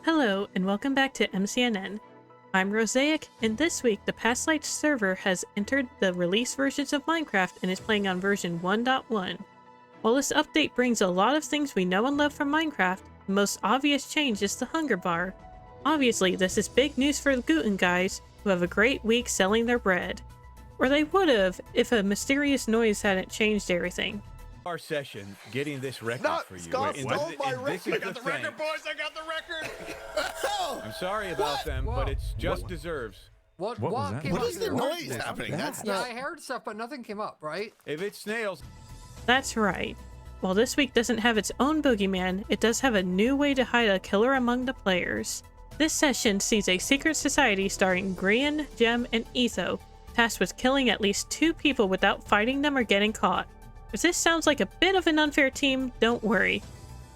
Hello, and welcome back to MCNN. I'm Rosaic, and this week the Past Life server has entered the release versions of Minecraft and is playing on version 1.1. While this update brings a lot of things we know and love from Minecraft, the most obvious change is the hunger bar. Obviously, this is big news for the Gluten guys, who have a great week selling their bread. Or they would've, if a mysterious noise hadn't changed everything. Our session getting this record No, for you. Scott stole my record. I got the record, boys. I got the record. I'm sorry about them, but it's just deserves. What came was that? What up is the here? noise happening? That's Yeah, not. I heard stuff, but nothing came up, right? If it's snails, That's right. While this week doesn't have its own boogeyman, it does have a new way to hide a killer among the players. This session sees a secret society starring Grian, Gem, and Etho, tasked with killing at least 2 people without fighting them or getting caught. If this sounds like a bit of an unfair team, don't worry.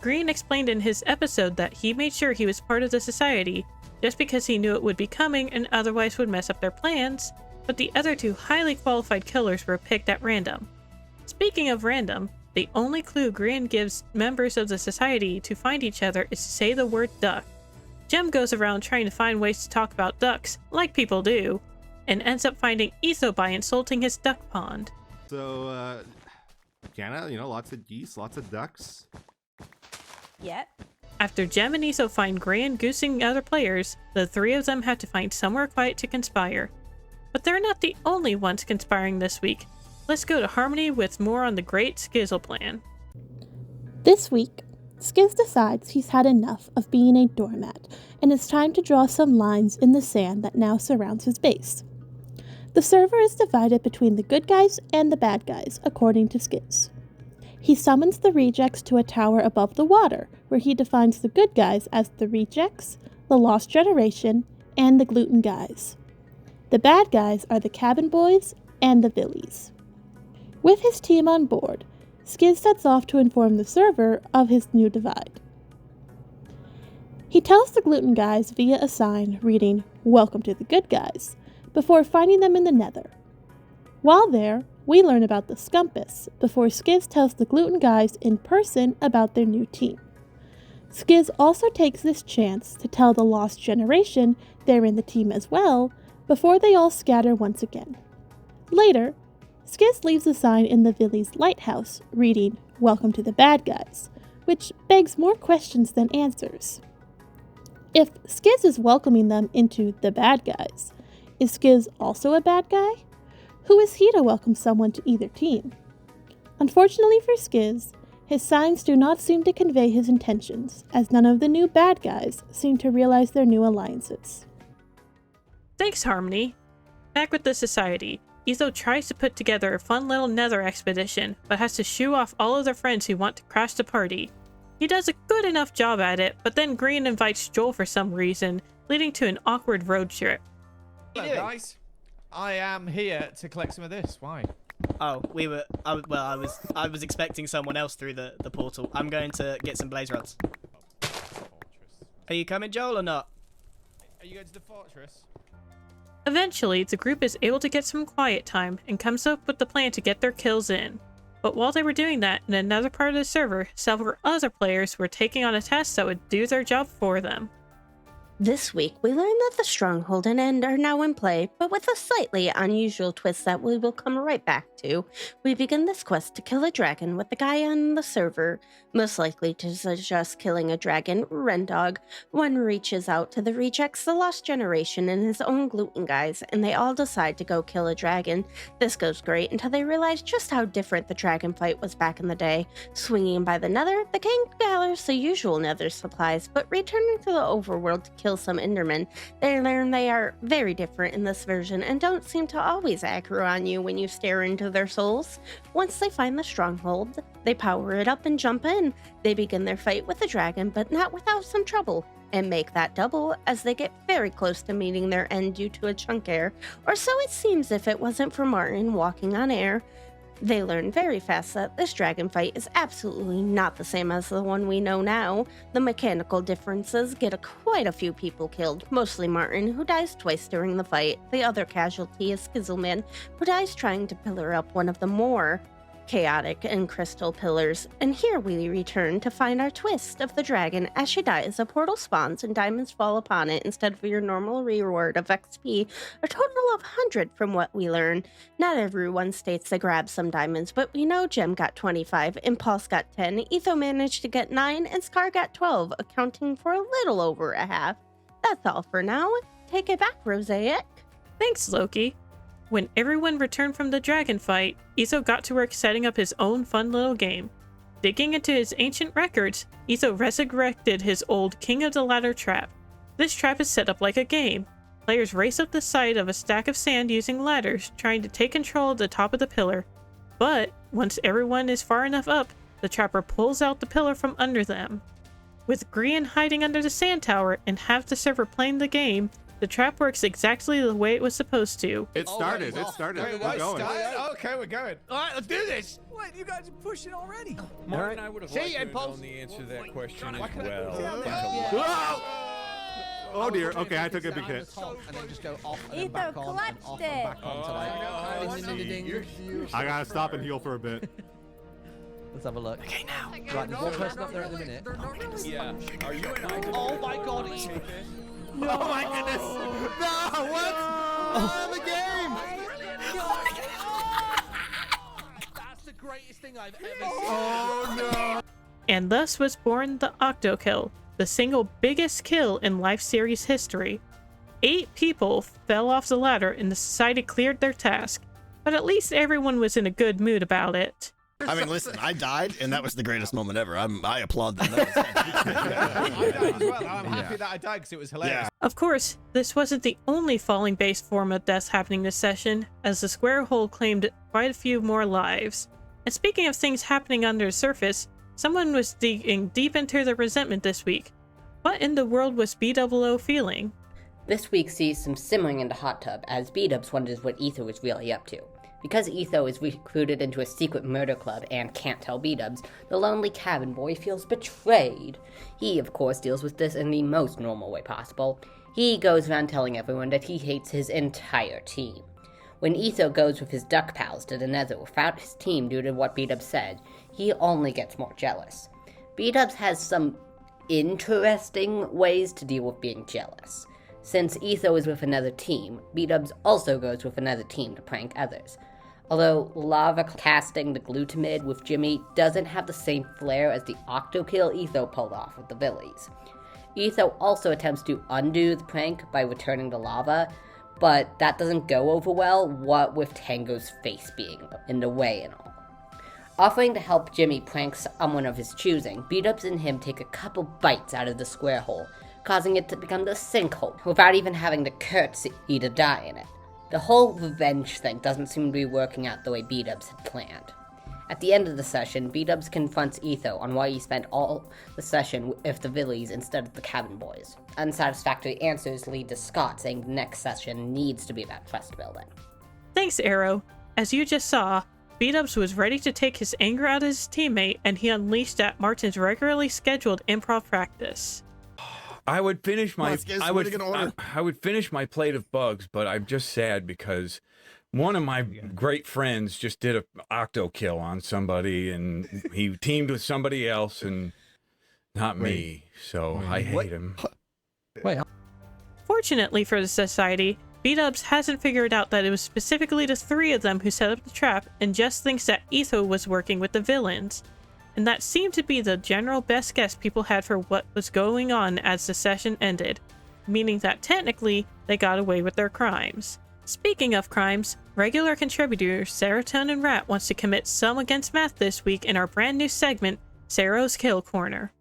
Grian explained in his episode that he made sure he was part of the society just because he knew it would be coming and otherwise would mess up their plans, but the other 2 highly qualified killers were picked at random. Speaking of random, the only clue Grian gives members of the society to find each other is to say the word duck. Gem goes around trying to find ways to talk about ducks, like people do, and ends up finding Etho by insulting his duck pond. So, Jana, lots of geese, lots of ducks. Yep. After Gem and Etho find Grian goosing other players, the 3 of them have to find somewhere quiet to conspire. But they're not the only ones conspiring this week. Let's go to Harmony with more on the great Skizzle plan. This week, Skizz decides he's had enough of being a doormat, and it's time to draw some lines in the sand that now surrounds his base. The server is divided between the good guys and the bad guys, according to Skizz. He summons the rejects to a tower above the water, where he defines the good guys as the rejects, the lost generation, and the gluten guys. The bad guys are the cabin boys and the villies. With his team on board, Skizz sets off to inform the server of his new divide. He tells the gluten guys via a sign reading, "Welcome to the good guys," before finding them in the nether. While there, we learn about the Scumpus before Skizz tells the gluten guys in person about their new team. Skizz also takes this chance to tell the lost generation they're in the team as well before they all scatter once again. Later, Skizz leaves a sign in the Villies' lighthouse reading, "Welcome to the bad guys," which begs more questions than answers. If Skizz is welcoming them into the bad guys, is Skizz also a bad guy? Who is he to welcome someone to either team? Unfortunately for Skizz, his signs do not seem to convey his intentions, as none of the new bad guys seem to realize their new alliances. Thanks, Harmony. Back with the society, Etho tries to put together a fun little nether expedition, but has to shoo off all of their friends who want to crash the party. He does a good enough job at it, but then Grian invites Joel for some reason, leading to an awkward road trip. Hello, guys. I am here to collect some of this. Why? Oh, I was expecting someone else through the portal. I'm going to get some blaze rods. Are you coming, Joel, or not? Are you going to the fortress? Eventually, the group is able to get some quiet time and comes up with the plan to get their kills in. But while they were doing that, in another part of the server, several other players were taking on a task that would do their job for them. This week, we learned that the Stronghold and End are now in play, but with a slightly unusual twist that we will come right back to. We begin this quest to kill a dragon with the guy on the server, most likely to suggest killing a dragon, Rendog. One reaches out to the rejects, the Lost Generation, and his own gluten guys, and they all decide to go kill a dragon. This goes great until they realize just how different the dragon fight was back in the day. Swinging by the nether, the king gathers the usual nether supplies, but returning to the overworld to kill some endermen, they learn they are very different in this version and don't seem to always aggro on you when you stare into their souls. Once they find the stronghold, they power it up and jump in. They begin their fight with the dragon, but not without some trouble, and make that double as they get very close to meeting their end due to a chunk error, or so it seems if it wasn't for Martin walking on air. They learn very fast that this dragon fight is absolutely not the same as the one we know now. The mechanical differences get quite a few people killed, mostly Martin, who dies twice during the fight. The other casualty is Skizzleman, who dies trying to pillar up one of the more chaotic and crystal pillars, and here we return to find our twist of the dragon. As she dies, a portal spawns and diamonds fall upon it instead of your normal reward of XP, a total of 100 from what we learn. Not everyone states they grabbed some diamonds, but we know Gem got 25, Impulse got 10, Etho managed to get 9, and Scar got 12, accounting for a little over a half. That's all for now. Take it back, Rosaic. Thanks, Loki. When everyone returned from the dragon fight, Etho got to work setting up his own fun little game. Digging into his ancient records, Etho resurrected his old King of the Ladder trap. This trap is set up like a game. Players race up the side of a stack of sand using ladders, trying to take control of the top of the pillar. But once everyone is far enough up, the trapper pulls out the pillar from under them. With Grian hiding under the sand tower and half the server playing the game, the trap works exactly the way it was supposed to. It started. It started. Wait, We're what? going. Okay, we're going. All right, let's do this. What? You guys are pushing already. Martin, I would have liked to have Impulse. known the answer to that question as well. Whoa! Oh dear. Okay, I took a big hit. And then just go off and then Etho back on and clutched off it. and back on to like... I gotta stop and heal for a bit. Let's have a look. Okay, now. Right, there's one person up there at the minute. Yeah. Are you and I? Oh my god, take this? No. Oh my goodness! No! What? Oh, the game! That's the greatest thing I've ever seen. Oh no! And thus was born the Octo Kill, the single biggest kill in Life series history. 8 people fell off the ladder and the society cleared their task, but at least everyone was in a good mood about it. I mean, listen, I died, and that was the greatest moment ever. I applaud them. I died as well. I'm happy that I died because it was hilarious. Of course, this wasn't the only falling-based form of deaths happening this session, as the square hole claimed quite a few more lives. And speaking of things happening under the surface, someone was digging deep into their resentment this week. What in the world was B00 feeling? This week sees some simmering in the hot tub as B-Dubs wonders what Etho is really up to. Because Etho is recruited into a secret murder club and can't tell B-Dubs, the lonely cabin boy feels betrayed. He, of course, deals with this in the most normal way possible. He goes around telling everyone that he hates his entire team. When Etho goes with his duck pals to the Nether without his team due to what B-Dubs said, he only gets more jealous. B-Dubs has some interesting ways to deal with being jealous. Since Etho is with another team, B-Dubs also goes with another team to prank others. Although lava casting the glutamid with Jimmy doesn't have the same flair as the octo-kill Etho pulled off with the Villies. Etho also attempts to undo the prank by returning the lava, but that doesn't go over well, what with Tango's face being in the way and all. Offering to help Jimmy prank someone of his choosing, B-Dubs and him take a couple bites out of the square hole, causing it to become the sinkhole, without even having the courtesy to die in it. The whole revenge thing doesn't seem to be working out the way B-Dubs had planned. At the end of the session, B-Dubs confronts Etho on why he spent all the session with the Villies instead of the cabin boys. Unsatisfactory answers lead to Scott saying the next session needs to be about trust building. Thanks, Arrow. As you just saw, B-Dubs was ready to take his anger out of his teammate, and he unleashed at Martin's regularly scheduled improv practice. I would finish my I would finish my plate of bugs, but I'm just sad because one of my great friends just did a octo kill on somebody, and he teamed with somebody else, and not me. So I hate him. Fortunately for the society, B-Dubs hasn't figured out that it was specifically the 3 of them who set up the trap, and just thinks that Etho was working with the villains. And that seemed to be the general best guess people had for what was going on as the session ended, meaning that technically they got away with their crimes. Speaking of crimes, regular contributor SerotoninRat wants to commit some against math this week in our brand new segment, Sero's Kill Corner.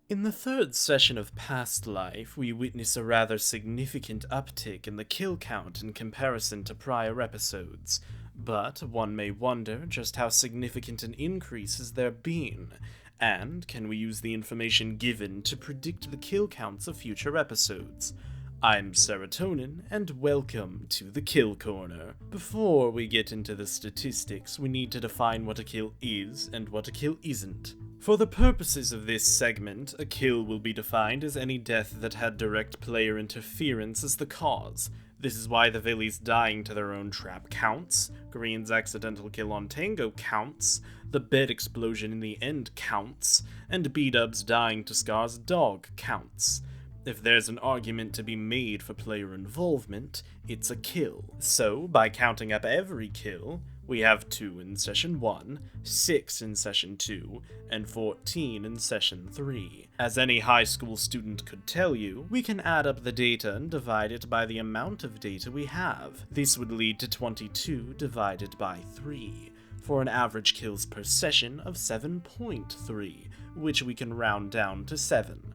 In the 3rd session of Past Life, we witness a rather significant uptick in the kill count in comparison to prior episodes. But one may wonder just how significant an increase has there been, and can we use the information given to predict the kill counts of future episodes? I'm Serotonin, and welcome to the Kill Corner. Before we get into the statistics, we need to define what a kill is and what a kill isn't. For the purposes of this segment, a kill will be defined as any death that had direct player interference as the cause. This is why the Villies dying to their own trap counts, Grian's accidental kill on Tango counts, the bed explosion in the end counts, and B-Dubs dying to Scar's dog counts. If there's an argument to be made for player involvement, it's a kill. So, by counting up every kill, we have 2 in Session 1, 6 in Session 2, and 14 in Session 3. As any high school student could tell you, we can add up the data and divide it by the amount of data we have. This would lead to 22 divided by 3, for an average kills per session of 7.3, which we can round down to 7.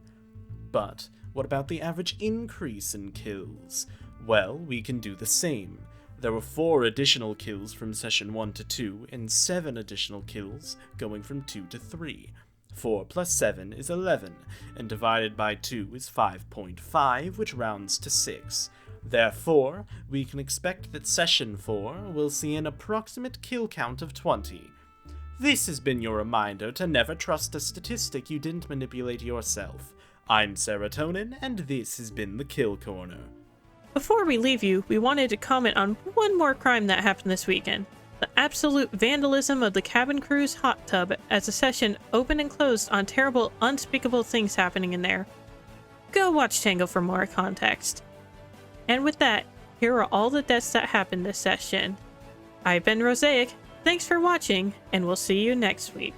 But what about the average increase in kills? Well, we can do the same. There were 4 additional kills from Session 1 to 2, and 7 additional kills going from 2 to 3. 4 plus 7 is 11, and divided by 2 is 5.5, which rounds to 6. Therefore, we can expect that Session 4 will see an approximate kill count of 20. This has been your reminder to never trust a statistic you didn't manipulate yourself. I'm Serotonin, and this has been the Kill Corner. Before we leave you, we wanted to comment on one more crime that happened this weekend. The absolute vandalism of the cabin crew's hot tub as the session opened and closed on terrible, unspeakable things happening in there. Go watch Tango for more context. And with that, here are all the deaths that happened this session. I've been Rosaic, thanks for watching, and we'll see you next week.